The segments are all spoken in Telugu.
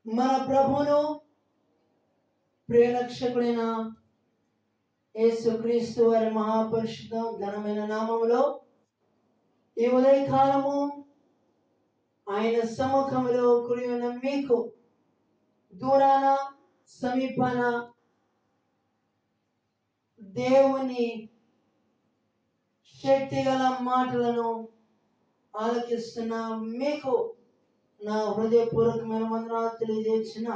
మన ప్రభువును ప్రియరక్షకుడైన యేసుక్రీస్తు వారి మహాపరిశుద్ధ ఘనమైన నామములో ఈ ఉదయకాలము ఆయన సముఖంలో కూడి ఉన్న మీకు దూరాన సమీపాన దేవుని శక్తిగల మాటలను ఆలకిస్తున్న మీకు నా హృదయపూర్వకమైన వందనాలు తెలియజేసిన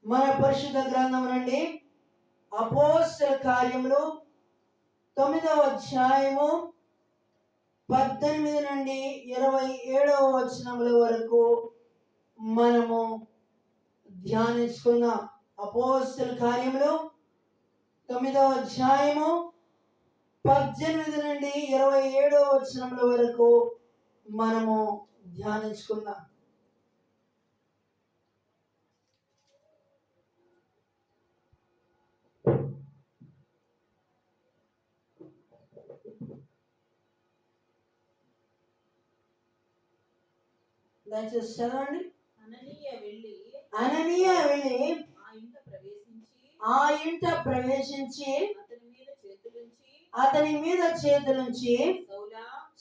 మన పరిశుద్ధ గ్రంథం నుండి అపోస్తల కార్యములు 9వ అధ్యాయము 18 నుండి 27వ వచనముల వరకు మనము ధ్యానించుకుందాం. అపోస్తల కార్యములు 9వ అధ్యాయము 18 నుండి 27వ వచనముల వరకు మనము ధ్యానించుకుందాం. దయచేసి చదవండి. అననీయ వెళ్ళి ఆ ఇంట ప్రవేశించి అతని మీద చేతులుంచి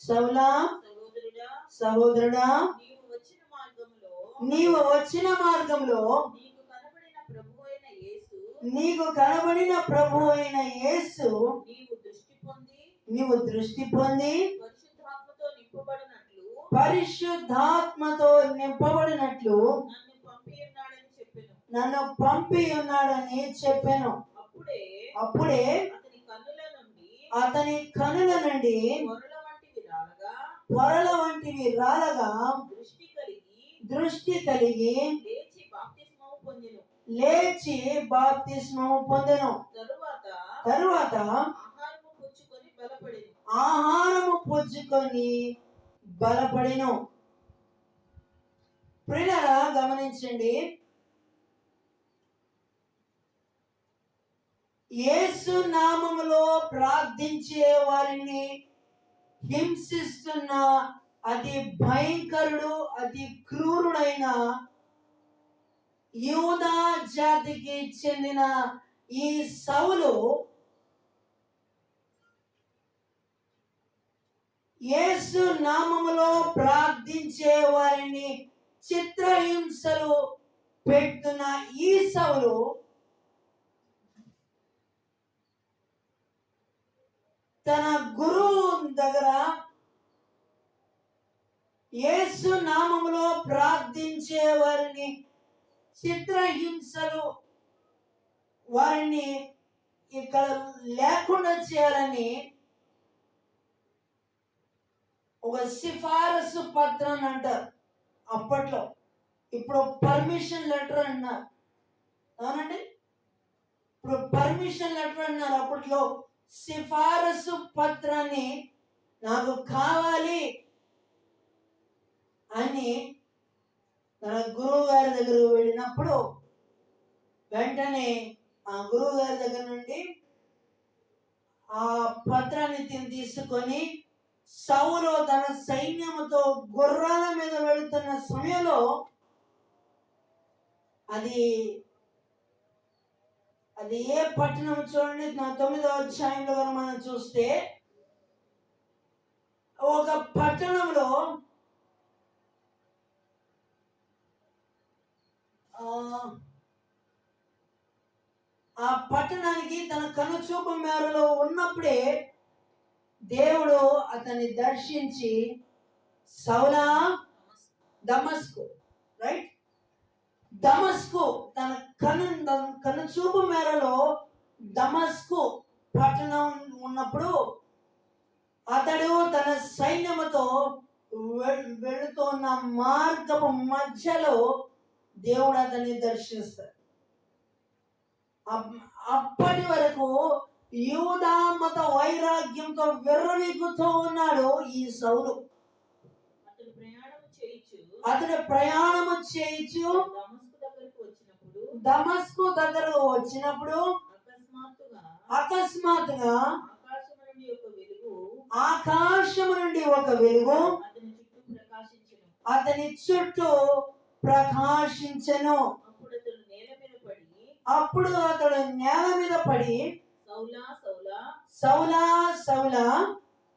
సౌలా సహోదరుడా నీవు వచ్చిన మార్గంలో నీకు కనబడిన ప్రభు అయిన యేసు నీవు దృష్టి పొంది పరిశుద్ధాత్మతో నింపబడినట్లు నన్ను పంపి ఉన్నాడని చెప్పాను. అప్పుడే అతని కనుల నుండి పొరల వంటివి రాలగా దృష్టి కలిగి లేచి బాప్తిస్మము పొందెను. తరువాత ఆహారము పుచ్చుకొని బలపడెను. ప్రియులారా గమనించండి, యేసు నామములో ప్రార్థించే వారిని హింసిస్తున్న అతి భయంకరుడు అతి క్రూరుడైన యూదా జాతికి చెందిన ఈ సౌలు యేసు నామములో ప్రార్థించే వారిని చిత్రహింసలు పెడుతున్న ఈ సౌలు తన గురువు దగ్గర యేసు నామములో ప్రార్థించే వారిని చిత్రహింసలు వారిని ఇక్కడ లేకుండా చేయాలని ఒక సిఫారసు పత్రాన్ని అంటారు అప్పట్లో. ఇప్పుడు పర్మిషన్ లెటర్ అన్నారు, అవునండి. ఇప్పుడు పర్మిషన్ లెటర్ అన్నారు. అప్పట్లో సిఫారసు పత్రాన్ని నాకు కావాలి అని తన గురువు గారి దగ్గర వెళ్ళినప్పుడు వెంటనే ఆ గురువు గారి దగ్గర నుండి ఆ పత్రాన్ని తీసుకొని సౌలు తన సైన్యముతో గుర్రాల మీద వెళుతున్న సమయంలో అది ఏ పట్టణం చూడండి, 9వ అధ్యాయంలో మనం చూస్తే ఒక పట్టణంలో ఆ పట్టణానికి తన కనుచూపు మేరలో ఉన్నప్పుడే దేవుడు అతన్ని దర్శించి సౌలా దమస్కు, రైట్, దమస్కు తన కనుచూపు మేరలో దమస్కు పట్టణం ఉన్నప్పుడు అతడు తన సైన్యముతో వెళుతున్న మార్గపు మధ్యలో దేవుడు అతన్ని దర్శిస్తాడు. అప్పటి వరకు యూదా మత వైరాగ్యంతో విర్రవీగుతూ ఉన్నాడు ఈ సౌలు. అతడు ప్రయాణము చేయించు దమస్కు దగ్గరకు వచ్చినప్పుడు అకస్మాత్తుగా ఆకాశము నుండి ఒక వెలుగు అతని చుట్టూ ప్రకాశించెను. అప్పుడు అతడు నేల మీద పడి సౌలా సౌలా సౌలా సౌలా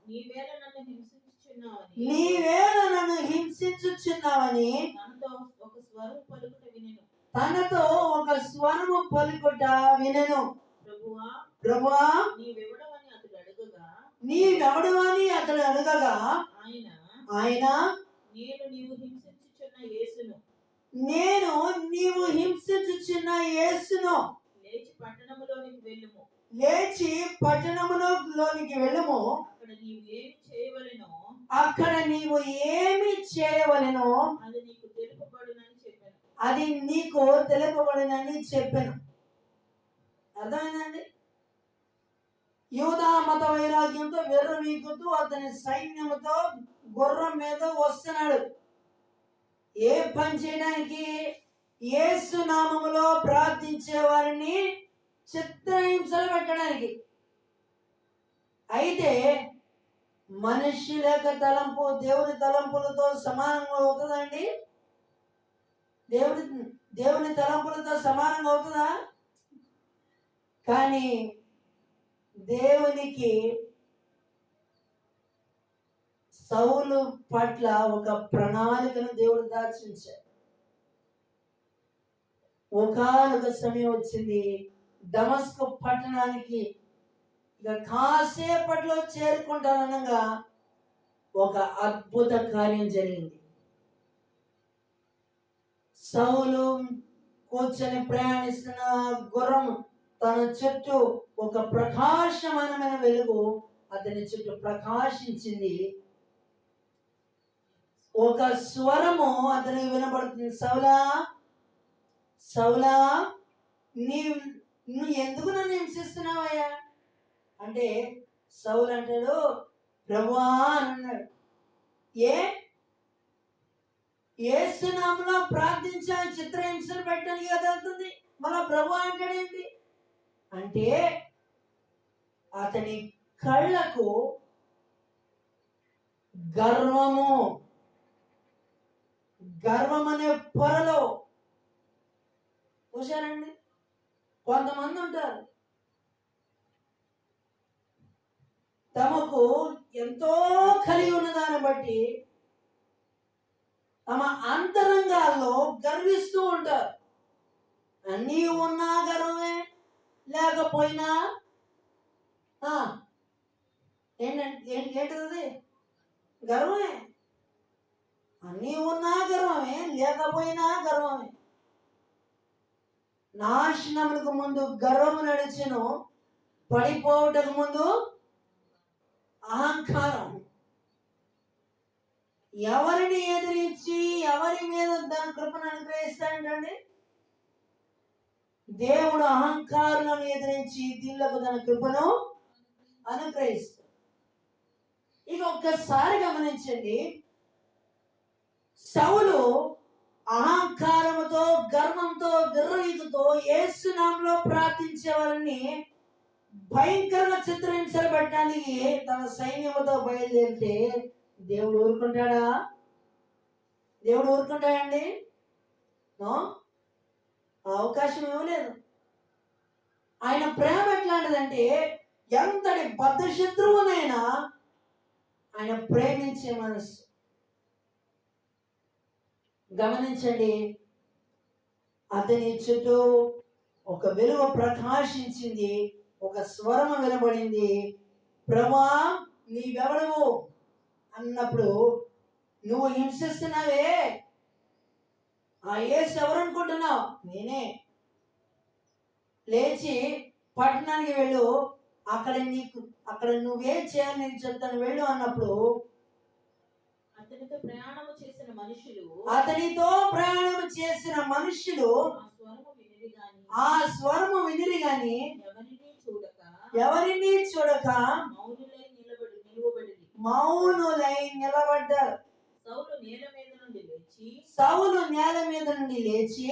నీవేళ నన్ను హింసించుచున్నావని నీవేళ నన్ను హింసించుచున్నావని తనతో ఒక స్వరం పలుకుట వినెను. తనతో ఒక స్వరము పలుకుట వినెను. ప్రభువా ప్రభువా నీవెవడవని అతడు అడుగగా నీవెవడవని అతడు అడగగా ఆయన ఆయన నేను నీవు హింసించుచున్న యేసును లేచి పట్టణములోనికి వెళ్ళుము. లేచి పట్టణములోనికి వెళ్ళుము. అక్కడ నీవు ఏమి చేయవలెనో అది నీకు తెలుపబడునని చెప్పాను. అది నీకు తెలుపబడునని చెప్పాను. అర్థమైందండి? యూదా మత వైరాగ్యంతో వెర్రవీగుతూ అతని సైన్యముతో గుర్రం మీద వస్తున్నాడు. ఏ పని చేయడానికి? యేసు నామములో ప్రార్థించే వారిని చిత్రహింసలు పెట్టడానికి. అయితే మనిషి లేక తలంపు దేవుని తలంపులతో సమానంగా అవుతుందండి? దేవుని తలంపులతో సమానంగా అవుతుందా? కానీ దేవునికి సౌలు పట్ల ఒక ప్రణాళికను దేవుడు దాచించాడు. ఒకానొక సమయం వచ్చింది, దమస్కు పట్టణానికి ఇక కాసేపట్లో చేరుకుంటాననగా ఒక అద్భుత కార్యం జరిగింది. సౌలు కూర్చొని ప్రయాణిస్తున్న గుర్రం తన చుట్టూ ఒక ప్రకాశమానమైన వెలుగు అతని చుట్టూ ప్రకాశించింది. ఒక స్వరము అతనికి వినబడుతుంది, సౌలా సౌలా నువ్వు ఎందుకు నన్ను హింసిస్తున్నావయ్యా అంటే సౌలు అంటాడు, ప్రభువా అని అన్నాడు. యేసు నామములో ప్రార్థించా చిత్రహింసలు పెట్టడానికి కదా వెళ్తుంది, మళ్ళా ప్రభువా అంటాడేంటి అంటే అతని కళ్ళకు గర్వం అనే పొరలో చూశారండి. కొంతమంది ఉంటారు తమకు ఎంతో కలిగి ఉన్న దాన్ని బట్టి తమ అంతరంగాల్లో గర్విస్తూ ఉంటారు. అన్నీ ఉన్నా గర్వమే, లేకపోయినా ఏంటది? గర్వమే. అన్నీ ఉన్నా గర్వమే, లేకపోయినా గర్వమే. నాశనములకు ముందు గర్వము నడిచెను, పడిపోవటకు ముందు అహంకారం. ఎవరిని ఎదిరించి ఎవరి మీద దాని కృపను అనుగ్రహిస్తాడండి? దేవుడు అహంకారులను ఎదిరించి దీనికి తన కృపను అనుగ్రహిస్తాడు. ఇక ఒక్కసారి గమనించండి, సౌలు అహంకారముతో గర్వంతో విర్రవీగుతో యేసు నామములో ప్రార్థించే వారిని భయంకరంగా చిత్రహింసలు పెట్టడానికి తన సైన్యముతో బయలుదేరితే దేవుడు ఊరుకుంటాడా? దేవుడు ఊరుకుంటాడండి? అవకాశం ఇవ్వలేదు. ఆయన ప్రేమ ఎట్లాంటిదంటే ఎంతటి బద్ధశత్రువునైనా ఆయన ప్రేమించే మనసు. గమనించండి, అతని చుట్టూ ఒక వెలుగు ప్రకాశించింది, ఒక స్వరము వినబడింది, ప్రభువా నీవెవడవు అన్నప్పుడు నువ్వు హింసిస్తున్నావే ఆ యేసు ఎవరు అనుకుంటున్నావు? నేనే. లేచి పట్టణానికి వెళ్ళు, అక్కడ నువ్వేం చేయాలి నేను చెప్తాను వెళ్ళు అన్నప్పుడు అతనితో ప్రయాణము చేసిన మనుషులు ఆ స్వరము వినిరి గాని ఎవరిని చూడక మౌనులై నిలబడ్డారు. సౌలు నేల మీద నుండి లేచి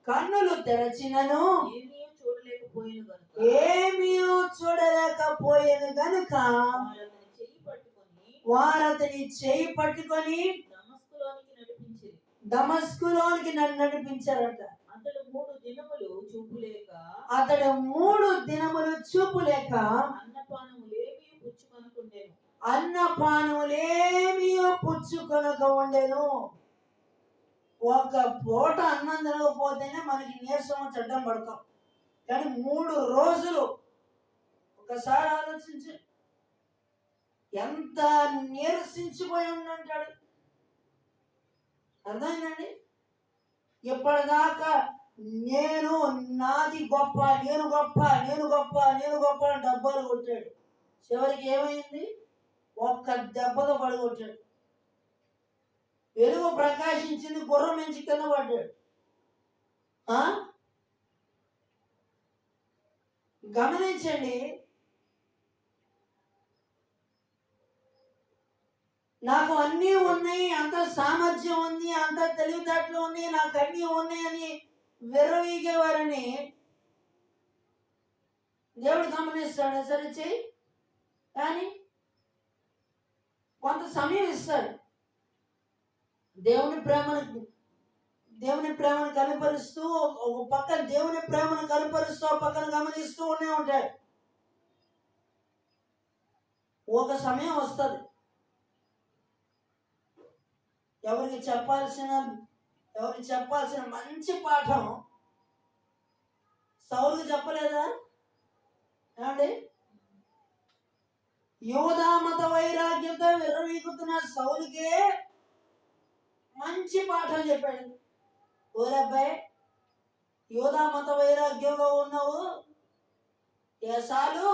కన్నులు తెరచినను ఏమీ చూడలేకపోయేను గనుక వారతని చేయి పట్టుకొని దమస్కులోనికి నన్ను నడిపించారట. అతడు 3 దినములు చూపులేక అతడు 3 దినములు చూపు లేక అన్నపానములేమీ పుచ్చుకొనకుండెను. అన్నపానములేమీ పుచ్చుకొనక ఉండెను. ఒక పూట అన్నం తినకపోతేనే మనకి నీరసం చెడ్డం పడతాం, కానీ 3 రోజులు ఒకసారి ఆలోచించి ఎంత నీరసించిపోయి ఉండంటాడు. అర్థమైందండి? ఇప్పటిదాకా నేను నాది గొప్ప, నేను గొప్ప, నేను గొప్ప, నేను గొప్ప అని డబ్బాలు కొట్టాడు. చివరికి ఏమైంది? ఒక్క దెబ్బతో పడగొట్టాడు. వెలుగు ప్రకాశించింది, గుర్రం నుంచి కింద పడ్డాడు. గమనించండి, నాకు అన్నీ ఉన్నాయి, అంత సామర్థ్యం ఉంది, అంత తెలివితేటలు ఉన్నాయి, నాకు అన్నీ ఉన్నాయని విర్రవీగేవారని దేవుడు గమనిస్తాడు. సరే చెయ్యి, కానీ కొంత సమయం ఇస్తాడు. దేవుని ప్రేమను కనపరుస్తూ ఒక పక్కన దేవుని ప్రేమను కనపరుస్తూ ఒక పక్కన గమనిస్తూ ఉంటాడు. ఒక సమయం వస్తుంది, ఎవరికి చెప్పాల్సిన మంచి పాఠం సౌలుకి చెప్పలేదా ఏమండి? యూదా మత వైరాగ్యంతో విర్రవీగుతున్న సౌలుకే మంచి పాఠం చెప్పాడు. ఓరబ్బాయి, యూదా మత వైరాగ్యంలో ఉన్నావు, ఏసాలు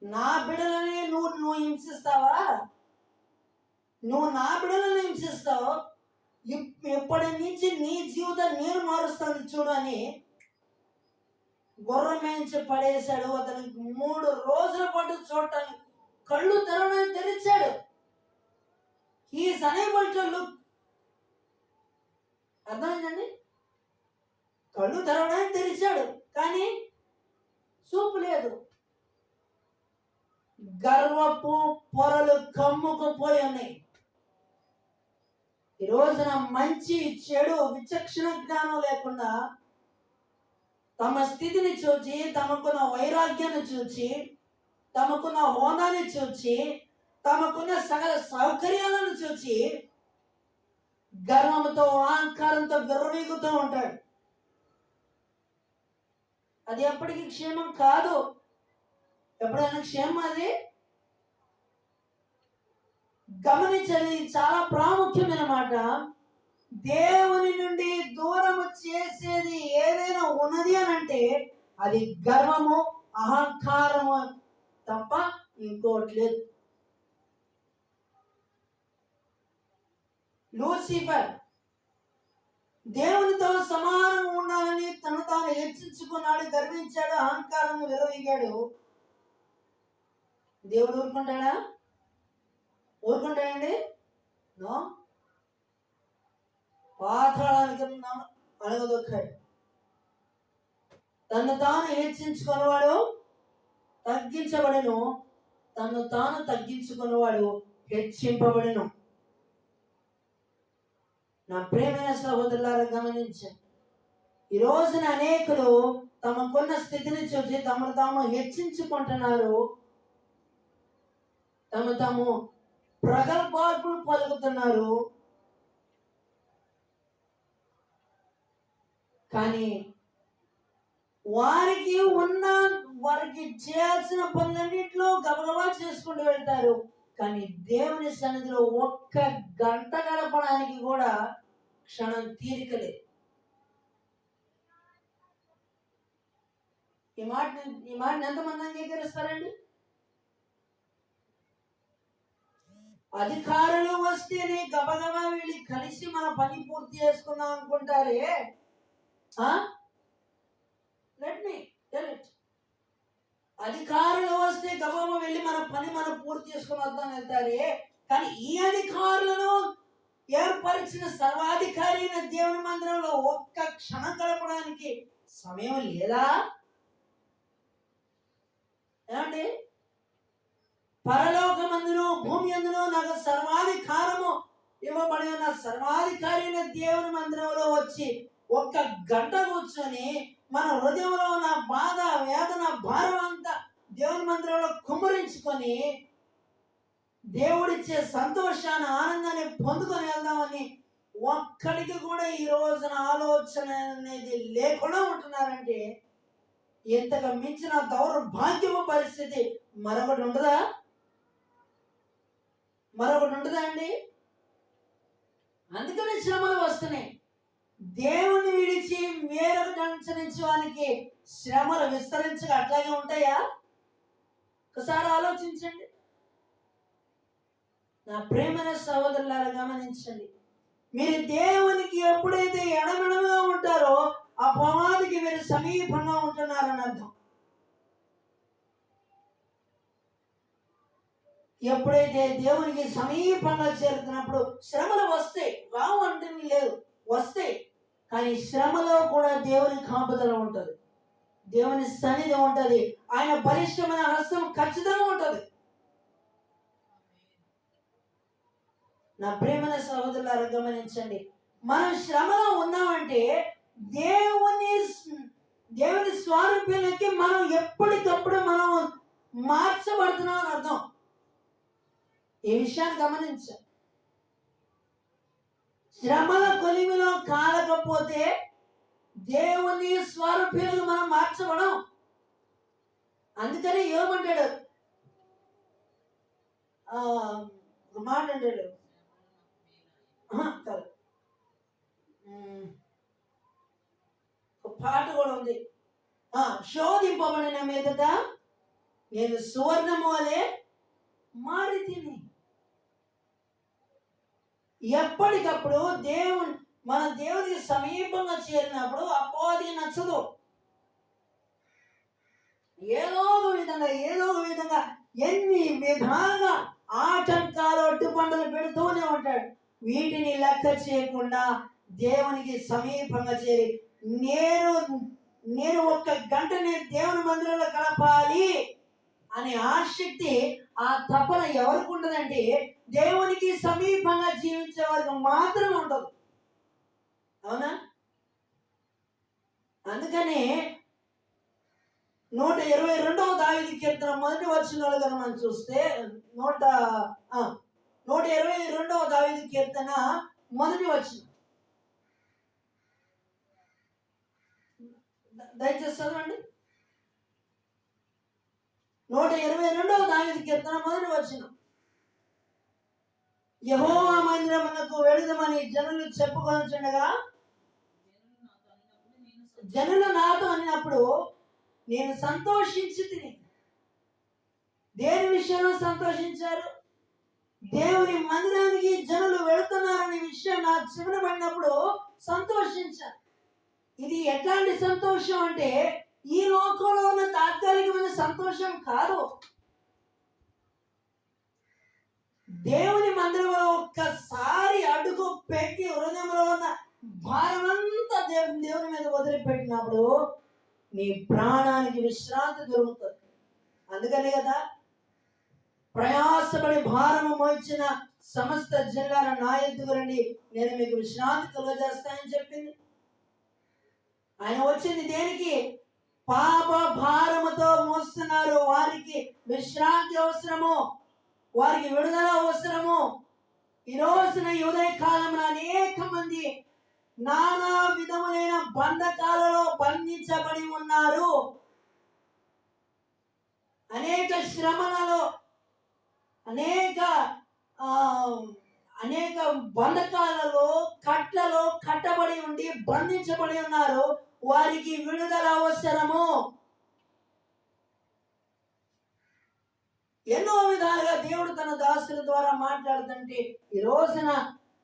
నా బిడ్డలని నువ్వు హింసిస్తావా? నువ్వు నా బిడ్డలను హింసిస్తావు, ఇప్పటి నుంచి నీ జీవితం నేను మారుస్తాను చూడు అని గుర్రం మేంచి పడేశాడు. అతనికి 3 రోజుల పాటు చూడటానికి కళ్ళు తెరవడానికి తెరిచాడు. Is unable to look. అర్థమైందండి? కళ్ళు తెరవడానికి తెరిచాడు, కానీ చూపు లేదు. గర్వపు పొరలు కమ్ముకుపోయి ఉన్నాయి. ఈ రోజున మంచి చెడు విచక్షణ జ్ఞానం లేకుండా తమ స్థితిని చూచి, తమకున్న వైరాగ్యాన్ని చూచి, తమకున్న హోదాన్ని చూచి, తమకున్న సకల సౌకర్యాలను చూచి గర్వంతో అహంకారంతో విర్రవీగుతూ ఉంటాడు. అది ఎప్పటికీ క్షేమం కాదు. ఎప్పుడైనా క్షేమం అది? గమనించండి, చాలా ప్రాముఖ్యమైన మాట. దేవుని నుండి దూరము చేసేది ఏదైనా ఉన్నది అని అంటే అది గర్వము, అహంకారము తప్ప ఇంకోటి లేదు. లూసిఫర్ దేవునితో సమానం ఉండాలని తను తాను హెచ్చించుకున్నాడు, గర్వించాడు, అహంకారంగా విరవీగాడు. దేవుడు ఊరుకుంటాడా? ఊరుకుంటాడండి? నో. పాతాళానికి అణగదొక్కాడు. తను తాను హెచ్చించుకున్నవాడు తగ్గించబడెను, తను తాను తగ్గించుకున్నవాడు హెచ్చింపబడెను. నా ప్రియమైన సహోదరులారా, గమనించండి, ఈ రోజున అనేకులు తమకున్న స్థితిని చూసి తమను తాము హెచ్చించుకుంటున్నారు, తాము ప్రగల్భార్పులు పలుకుతున్నారు. కానీ వారికి చేయాల్సిన పనులన్నింటిలో గబగబా చేసుకుంటూ వెళ్తారు. కానీ దేవుని సన్నిధిలో ఒక్క గంట గడపడానికి కూడా క్షణం తీరికలేదు. ఈ మాటని ఎంతమంది అంగీకరిస్తారండి? అధికారులు వస్తేనే గబగబా వెళ్ళి కలిసి మన పని పూర్తి చేసుకుందాం అనుకుంటారే. Let me tell it. అధికారులు వస్తే గబగబా వెళ్ళి మనం పూర్తి చేసుకుని వద్దాం వెళ్తారే. కానీ ఈ అధికారులను ఏర్పరిచిన సర్వాధికారి అయిన దేవుని మందిరంలో ఒక్క క్షణం గడపడానికి సమయం లేదా? ఏమండి? పరలోకమందును భూమి అందును నాకు సర్వాధికారము నియమించబడి ఉన్న సర్వాధికారి అయిన దేవుని మందిరంలో వచ్చి ఒక్క గంట కూర్చొని మన హృదయంలో ఉన్న బాధ, వేదన, భారం అంతా దేవుని మందిరంలో కుమ్మరించుకొని దేవుడిచ్చే సంతోషాన్ని, ఆనందాన్ని పొందుకొని వెళ్దామని ఒక్కడికి కూడా ఈ రోజున ఆలోచన అనేది లేకుండా ఉంటున్నారంటే ఇంతగా మించిన దౌర్భాగ్యము పరిస్థితి మరొకటి ఉంటుందా? మరొకటి ఉంటుందా అండి? అందుకని శ్రమలు వస్తున్నాయి. దేవుని విడిచి వేరొకటి అనుసరించడానికి శ్రమలు విస్తరించగా అట్లాగే ఉంటాయా? ఒకసారి ఆలోచించండి. నా ప్రేమైన సహోదరులారా, గమనించండి. మీరు దేవునికి ఎప్పుడైతే ఎడమెడమగా ఉంటారో అపవాదికి మీరు సమీపంగా ఉంటున్నారని అర్థం. ఎప్పుడైతే దేవునికి సమీపంగా చేరుతున్నప్పుడు శ్రమలు వస్తాయి, రావు అంటే లేదు, వస్తాయి. కానీ శ్రమలో కూడా దేవుని కాపుదల ఉంటుంది, దేవుని సన్నిధి ఉంటుంది, ఆయన బలిష్టమైన హస్తం ఖచ్చితంగా ఉంటుంది. నా ప్రేమైన సహోదరులారా, గమనించండి. మనం శ్రమలో ఉన్నామంటే దేవుని స్వారూప్యానికి మనం ఎప్పటికప్పుడు మనం మార్చబడుతున్నాం అని అర్థం. ఈ విషయాన్ని గమనించాలి. శ్రమల కొలిమిలో కాలకపోతే దేవుని స్వరూపాలను మనం మార్చబడం. అందుకని ఏమంటాడు, ఒక మాట అంటాడు, ఒక పాట కూడా ఉంది, శోధింపబడిన మీదట నేను సువర్ణము వలె మారి తిని. ఎప్పటికప్పుడు మన దేవునికి సమీపంగా చేరినప్పుడు అపవాదికి నచ్చదు. ఏదో ఒక విధంగా ఎన్ని విధాలుగా ఆటంకాలు, అడ్డుపంటలు పెడుతూనే ఉంటాడు. వీటిని లెక్క చేయకుండా దేవునికి సమీపంగా చేరి నేను ఒక్క గంటనే దేవుని మందిరంలో గడపాలి అనే ఆసక్తి, ఆ తపన ఎవరికి ఉంటుందంటే దేవునికి సమీపంగా జీవించే వారికి మాత్రమే ఉండదు. అవునా? అందుకనే 122వ దావీదు కీర్తన మొదటి వచనాలు కనుక మనం చూస్తే 122వ దావీదు కీర్తన మొదటి వచనం దయచేసి చదవండి. 122వ దావీదు కీర్తన మొదటి వచనం. యెహోవా మందిరమునకు వెళుదమని జనులు చెప్పుకొనుచుండగా, జనులు నాతో అన్నప్పుడు నేను సంతోషించి తిని. దేని విషయంలో సంతోషించారు? దేవుని మందిరానికి జనులు వెళుతున్నారనే విషయం నా చెవిన పడినప్పుడు సంతోషించారు. ఇది ఎట్లాంటి సంతోషం అంటే ఈ లోకంలో ఉన్న తాత్కాలికమైన సంతోషం కాదు. దేవుని మందిరంలో ఒక్కసారి అడుగు పెట్టి హృదయంలో ఉన్న భారమంతా దేవుని మీద వదిలిపెట్టినప్పుడు నీ ప్రాణానికి విశ్రాంతి దొరుకుతుంది. అందుకనే కదా ప్రయాసపడి భారము మోయించిన సమస్త జనుల నా ఎద్దుకు రండి, నేను మీకు విశ్రాంతి కలుగజేస్తానని చెప్పింది. ఆయన వచ్చింది దేనికి? పాప భారముతో మోస్తున్నారు వారికి విశ్రాంతి అవసరము, వారికి విడుదల అవసరము. ఈ రోజున ఉదయ కాలంలో అనేక మంది నానా విధములైన బంధకాలలో బంధించబడి ఉన్నారు. అనేక శ్రమలలో అనేక బంధకాలలో కట్లలో కట్టబడి ఉండి బంధించబడి ఉన్నారు. వారికి విడుదల అవసరము. ఎన్నో విధాలుగా దేవుడు తన దాసుల ద్వారా మాట్లాడుతుంటే ఈ రోజున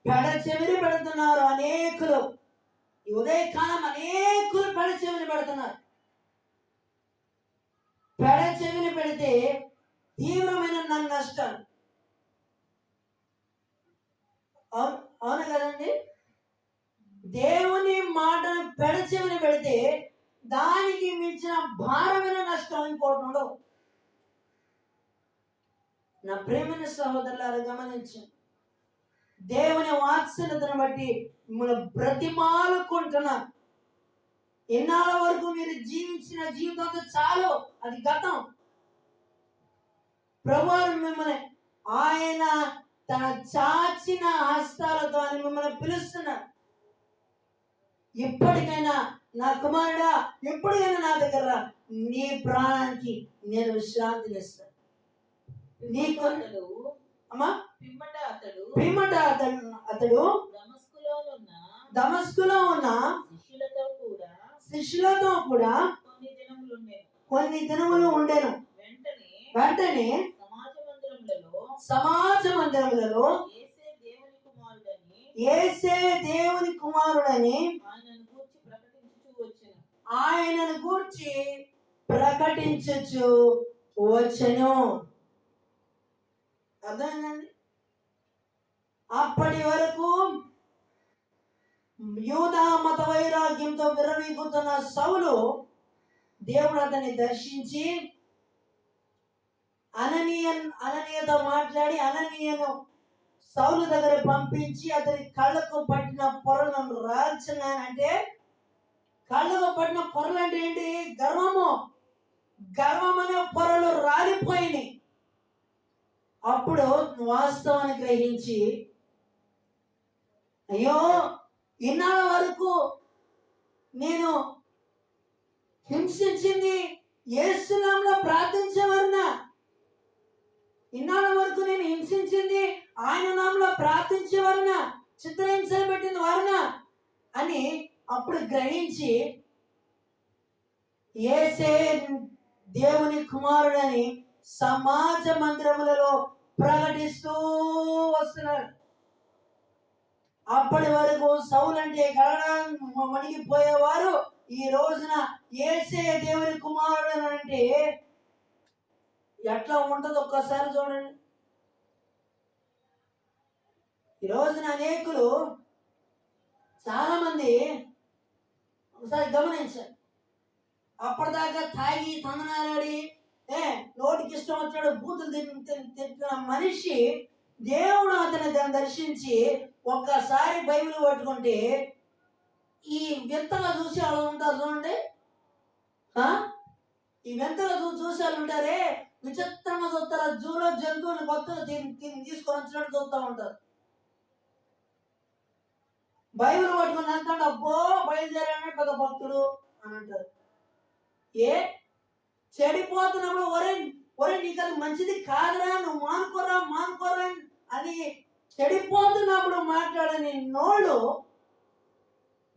పెడచెవిని పెడుతున్నారు అనేకులు. ఈ ఉదయకాలం అనేకులు పెడచెవిని పెడుతున్నారు. పెడచెవిని పెడితే తీవ్రమైన నష్టం. అవును కదండి? దేవుని మాటను పెడచెవిని పెడితే దానికి మించిన భారమైన నష్టం ఇంకోటి ఉండవు. నా ప్రేమైన సహోదరులారా, గమనించండి. దేవుని వాత్సల్యతను బట్టి మిమ్మల్ని బ్రతిమాలుకుంటున్నా. ఎన్నాళ్ళ వరకు మీరు జీవించిన జీవితంతో చాలు, అది గతం. ప్రభువు మిమ్మల్ని ఆయన తన చాచిన హస్తాలతో అని మిమ్మల్ని పిలుస్తున్నారు. ఇప్పటికైనా నా కుమారుడా, ఎప్పటికైనా నా దగ్గర రా. నీ ప్రాణానికి నేను విశ్రాంతినిస్తాను. నీకు అమ్మా పిమ్మట అతడు దమస్కులో ఉన్న శిష్యులతో కూడా కొన్ని దినములు ఉండెను. వెంటనే సమాజ మందిరములలో యేసే దేవుని కుమారుడని ఆయనను గూర్చి ప్రకటించుచు వచ్చెను. అర్థమైందండి? అప్పటి వరకు యూదా మత వైరాగ్యంతో విర్రవీగుతున్న సౌలు, దేవుడు అతన్ని దర్శించి అననీయతో మాట్లాడి అననీయను సౌలు దగ్గర పంపించి అతని కళ్ళకు పట్టిన పొరలను రాల్చినానంటే, కళ్ళకు పట్టిన పొరలు అంటే ఏంటి? గర్వం అనే పొరలు రాలిపోయినాయి. అప్పుడు వాస్తవాన్ని గ్రహించి, అయ్యో ఇన్నాళ్ళ వరకు నేను హింసించింది యేసు నామములో ప్రార్థించేవారునా, ఇన్నాళ్ళ వరకు నేను హింసించింది ఆయన నామములో ప్రార్థించేవారునా, చిత్రహింసలు పెట్టిన వారునా అని అప్పుడు గ్రహించి యేసే దేవుని కుమారుడని సమాజ మందిరములలో ప్రకటిస్తూ వస్తున్నాడు. అప్పటి వరకు సౌలు అంటే వణిగిపోయేవారు, ఈ రోజున యేసే దేవుని కుమారుడు అంటే ఎట్లా ఉంటుందో ఒక్కసారి చూడండి. ఈ రోజున అనేకులు, చాలా మంది ఒకసారి గమనించారు, అప్పటిదాకా తాగి తందనాలాడి నోటికి ఇష్టం వచ్చాడు బూతులు తిట్టిన మనిషి, దేవుడు అతని దర్శించి ఒక్కసారి బైబిల్ పట్టుకుంటే ఈ వింతగా చూసి అలా ఉంటారు చూడండి. ఈ వింతగా చూసి వాళ్ళు ఉంటారే, విచిత్రంగా చూస్తారు. జూలో జంతువుని కొత్తగా తీసుకొని వచ్చినట్టు చూస్తూ ఉంటారు. బైబిల్ పట్టుకుని అంటాడు, అబ్బో బయలుదేరాడు పెద్ద భక్తుడు అని అంటారు. చెడిపోతున్నప్పుడు ఒరే నీకు అది మంచిది కాదురా, నువ్వు మానుకోరా అని చెడిపోతున్నప్పుడు మాట్లాడని నోళ్ళు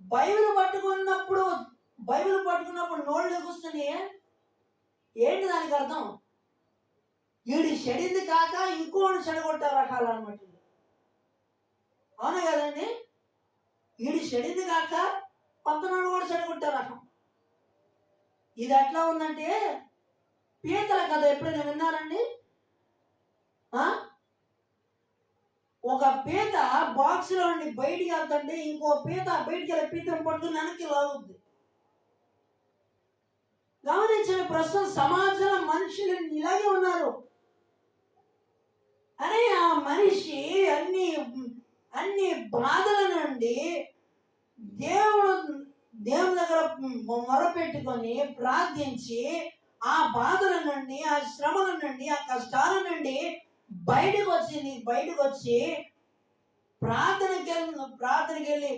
బైబిల్ పట్టుకున్నప్పుడు నోళ్ళు ఎగుస్తున్నాయి. ఏంటి దానికి అర్థం? వీడి చెడింది కాక ఇంకోటి చెడగొట్టే రకాలు అనమాట. అవునా కదండి? వీడి చెడింది కాక పక్కన కూడా చెడగొట్టే రకం. ఇది ఎట్లా ఉందంటే పీతల కథ ఎప్పుడైనా విన్నారండి? ఒక పీత బాక్స్ లో నుండి బయటికి వెళ్తుంటే ఇంకో పీత బయటికి వెళ్ళి పీతను పట్టుకుని వెనక్కి లాగుద్ది. గమనించిన ప్రస్తుతం సమాజంలో మనుషులు ఇలాగే ఉన్నారు. అరే ఆ మనిషి అన్ని బాధల నుండి దేవుని దగ్గర మొరపెట్టుకొని ప్రార్థించి ఆ బాధల నుండి, ఆ శ్రమల నుండి, ఆ కష్టాల నుండి బయటకు వచ్చి ప్రార్థనకి వెళ్ళి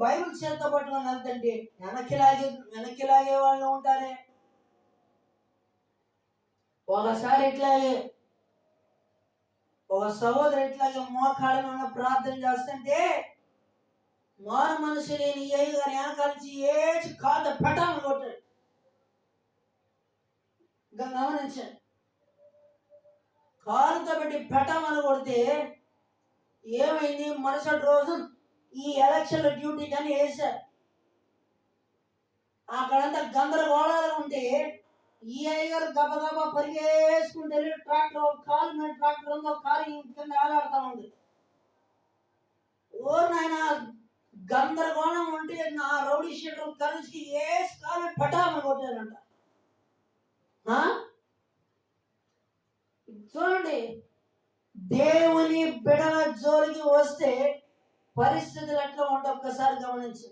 బైబిల్ చేత పట్టుకొని వెళ్తుంటే వెనక్కి లాగే వాళ్ళు ఉంటారే. ఒకసారి ఇట్లాగే ఒక సహోదరు ఇట్లాగే మోకాళ్ళ ప్రార్థన చేస్తుంటే మారు మనసు లేని అయ్యి గారి వెనకాల నుంచి ఏచి కాదు పటాను కొట్టాడు. గమనించండి, కారుతో పెట్టి పెట్టమని కొడితే ఏమైంది? మరుసటి రోజు ఈ ఎలక్షన్ల డ్యూటీ కానీ వేశారు. అక్కడంతా గందరగోళాలు ఉంటే ఈ అయ్యగారు గబగబా పరిగేసుకుంటే ట్రాక్టర్ కాలు మీద ట్రాక్టర్ ఉందో కాలు కింద ఆలాడుతూ ఉంది. ఓ నాయన గందరగోళం ఉంటే నా రౌడీ షీటర్ కలిసి వేసి కాలు పటామని కొట్టారంట. చూడండి, దేవుని బిడల వస్తే పరిస్థితులు ఎట్లా ఉంటాయి ఒక్కసారి గమనించు.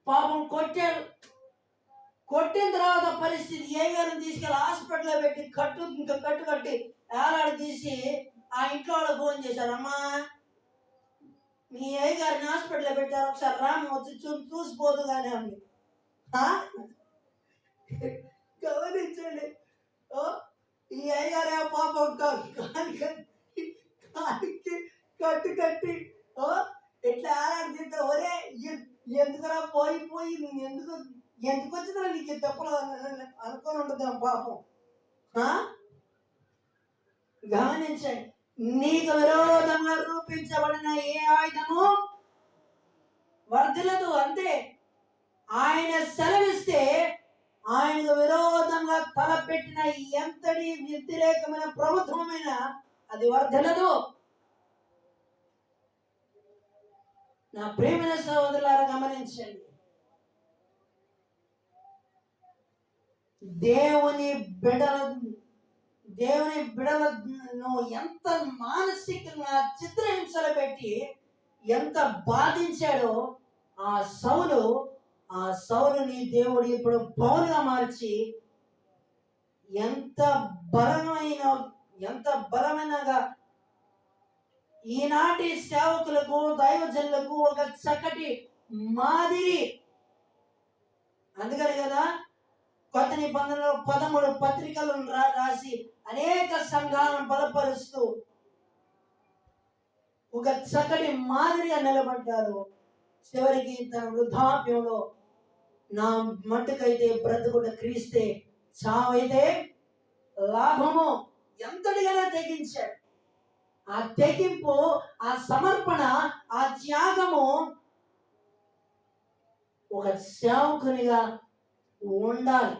పాపం కొట్టాడు. కొట్టిన తర్వాత పరిస్థితి ఏ గారిని తీసుకెళ్ళి హాస్పిటల్లో పెట్టి కట్టు కట్టి ఏలాడు తీసి ఆ ఇంట్లో వాళ్ళకి ఫోన్ చేశారు. అమ్మా, మీ ఏ గారిని హాస్పిటల్లో పెట్టారు, ఒకసారి రామ్ వచ్చి చూసిపోదు కానీ అండి. గమనించండి, ఈ అయ్యారే పాపం కాలికి కట్టు కట్టి ఎట్లా ఏలాడు తీస్తారు. ఒరే ఎందుకురా పోయి నువ్వు ఎందుకు వచ్చిందా నీకు తప్పులు అనుకొని ఉంటుంది పాపం. గమనించండి, నీకు విరోధంగా రూపించబడిన ఏ ఆయుధము వర్ధిల్లదు. అంతే, ఆయన సెలవిస్తే ఆయనకు విరోధంగా తలపెట్టిన ఎంతటి వ్యతిరేకమైన ప్రభుత్వమైన అది వర్ధిల్లదు. నా ప్రియమైన సహోదరులారా గమనించండి, దేవుని బిడలను ఎంత మానసికంగా చిత్రహింసలు పెట్టి ఎంత బాధించాడో ఆ సౌలుని దేవుడు ఇప్పుడు పౌలుగా మార్చి ఎంత బలమైనగా ఈనాటి సేవకులకు దైవజనులకు ఒక చక్కటి మాదిరి. అందుకని కదా కొత్త నిబంధనలో 13 పత్రికలను రాసి అనేక సంఘాలను బలపరుస్తూ ఒక చక్కటి మాదిరిగా నిలబడ్డారు. చివరికి తన వృద్ధాప్యంలో నా మట్టుకైతే బ్రతుకుట క్రీస్తే, చావైతే లాభము ఎంతటిగానే తెగించాడు. ఆ తెగింపు, ఆ సమర్పణ, ఆ త్యాగము ఒక సేవకునిగా ఉండాలి.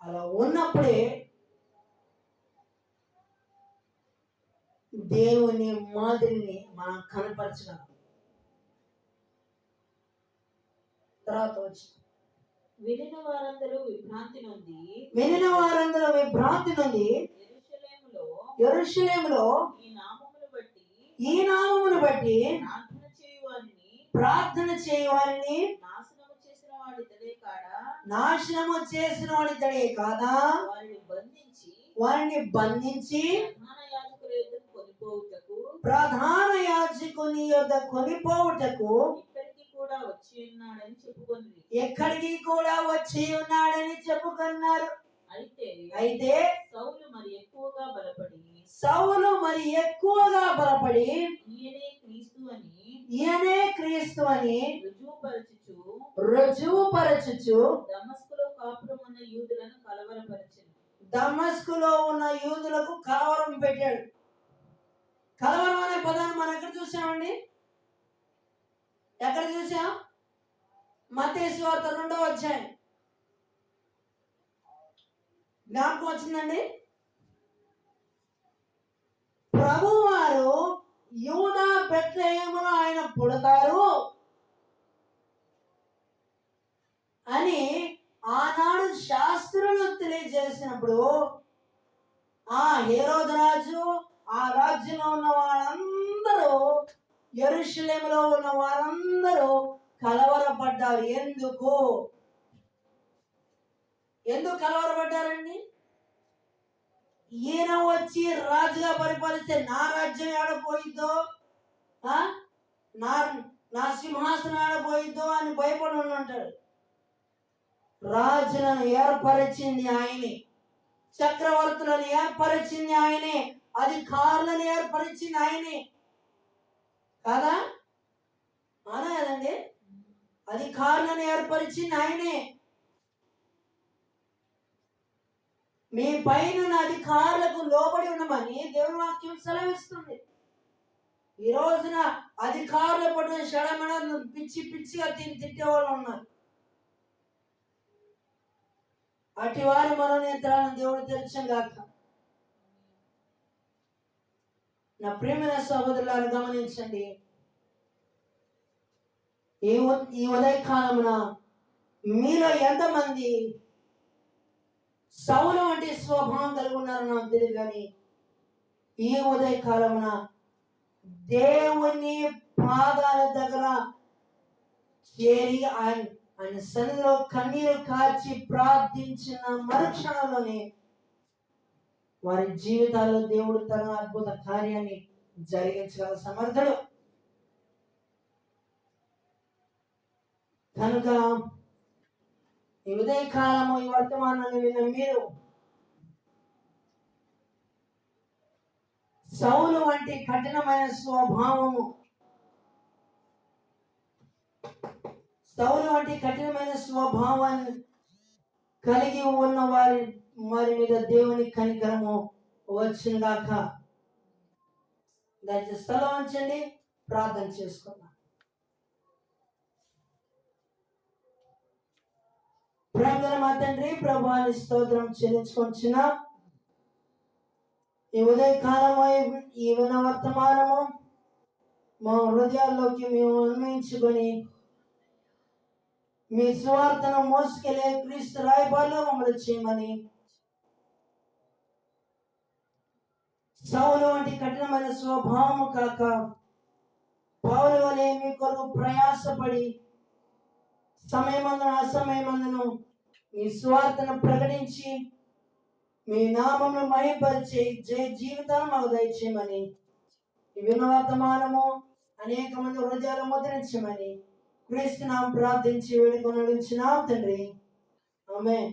అలా ఉన్నప్పుడే దేవుని మాదిరిని మనం కనపరచగలం. తర్వాత వచ్చి వినిన వారందరూ విభ్రాంతి నొంది యెరూషలేములో ఈ నామమును బట్టి ప్రార్థన చేయువారిని నాశనము చేసిన వాడితడే కాదా, వారిని బంధించి ప్రధాన యాజకుని యొద్ద కొనిపోవుటకు ఎక్కడికి కూడా వచ్చి ఉన్నాడని చెప్పుకున్నారు. అయితే సౌలు మరి ఎక్కువగా బలపడి ఈయనే క్రీస్తు అని రుజువుపరచుచు దమస్కులో ఉన్న యూదులకు కలవరం పెట్టాడు. కలవరం అనే పదాన్ని మనం ఎక్కడ చూసామండి? ఎక్కడ చూసాం? మత్తయి సువార్త 2వ అధ్యాయం. జ్ఞాపకం వచ్చిందండి? ప్రభువారు యూదా బెత్లెహేములో ఆయన పుడతారు అని ఆనాడు శాస్త్రులు తెలియజేసినప్పుడు ఆ హేరోదు రాజు, ఆ రాజ్యంలో ఉన్న వారందరూ, యెరూషలేములో ఉన్న వారందరూ కలవరపడ్డారు. ఎందుకు కలవరపడ్డారండి? ఈయన వచ్చి రాజుగా పరిపాలిస్తే నా రాజ్యం ఆడపోయిద్దో, నా సింహాసనం ఆడపోయిద్దో అని భయపడి ఉంటాడు. రాజులను ఏర్పరిచింది ఆయనే, చక్రవర్తులను ఏర్పరిచింది ఆయనే, అధికారులను ఏర్పరిచింది ఆయనే కాదా? అవునా కదండి? అధికారులను ఏర్పరిచింది ఆయనే. మీ పైన అధికారులకు లోబడి ఉండమని దేవుని వాక్యం సెలవిస్తుంది. ఈ రోజున అధికారుల పట్ల షడమడ పిచ్చిగా తిట్టేవాళ్ళు ఉన్నారు. అటు వారి మనోనేత్రాలను దేవుడు తెరచం గాక. నా ప్రియమైన సహోదరులను గమనించండి, ఈ ఉదయకాలమున మీలో ఎంతమంది సౌలు వంటి స్వభావం కలిగి ఉన్నారో నాకు తెలియదు, కానీ ఈ ఉదయకాలమున దేవుని పాదాల దగ్గర చేరి ఆయన సన్నిధిలో కన్నీరు కార్చి ప్రార్థించిన మరుక్షణంలోనే వారి జీవితాల్లో దేవుడు తన అద్భుత కార్యాన్ని జరిగించగల సమర్థుడు. కనుక ఈ ఉదయకాలము ఈ వర్తమానాన్ని విన్న మీరు సౌలు వంటి కఠినమైన స్వభావాన్ని కలిగి ఉన్న వారి మీద దేవుని కనికరము వచ్చినగాక. దయచేసి స్థలం ఉంచండి, ప్రార్థన చేసుకున్నాం. ప్రేమగల మా తండ్రి, ప్రభువాని స్తోత్రం చెల్లించుకొంచున్నాం. ఈ ఉదయకాలము ఈ వర్తమానము మా హృదయాల్లోకి మేము అన్వయించుకొని మీ సువార్తను మోసుకెళ్ళే క్రీస్తు రాయబారిలో మమ్మల్ని చేయమని, సౌలు వంటి కఠినమైన స్వభావము కాక పౌలు వలె మీ కొరకు ప్రయాసపడి సమయమందును అసమయమందును మీ సువార్తను ప్రకటించి మీ నామమును మహిమపరిచే జీవితాన్ని మాకు దయచేయమని, ఈ వర్తమానము అనేక మంది హృదయాలు ముద్రించమని క్రీస్తు నామమున ప్రార్థించి వేడుకొని అడుగుచున్నాం తండ్రి. ఆమేన్.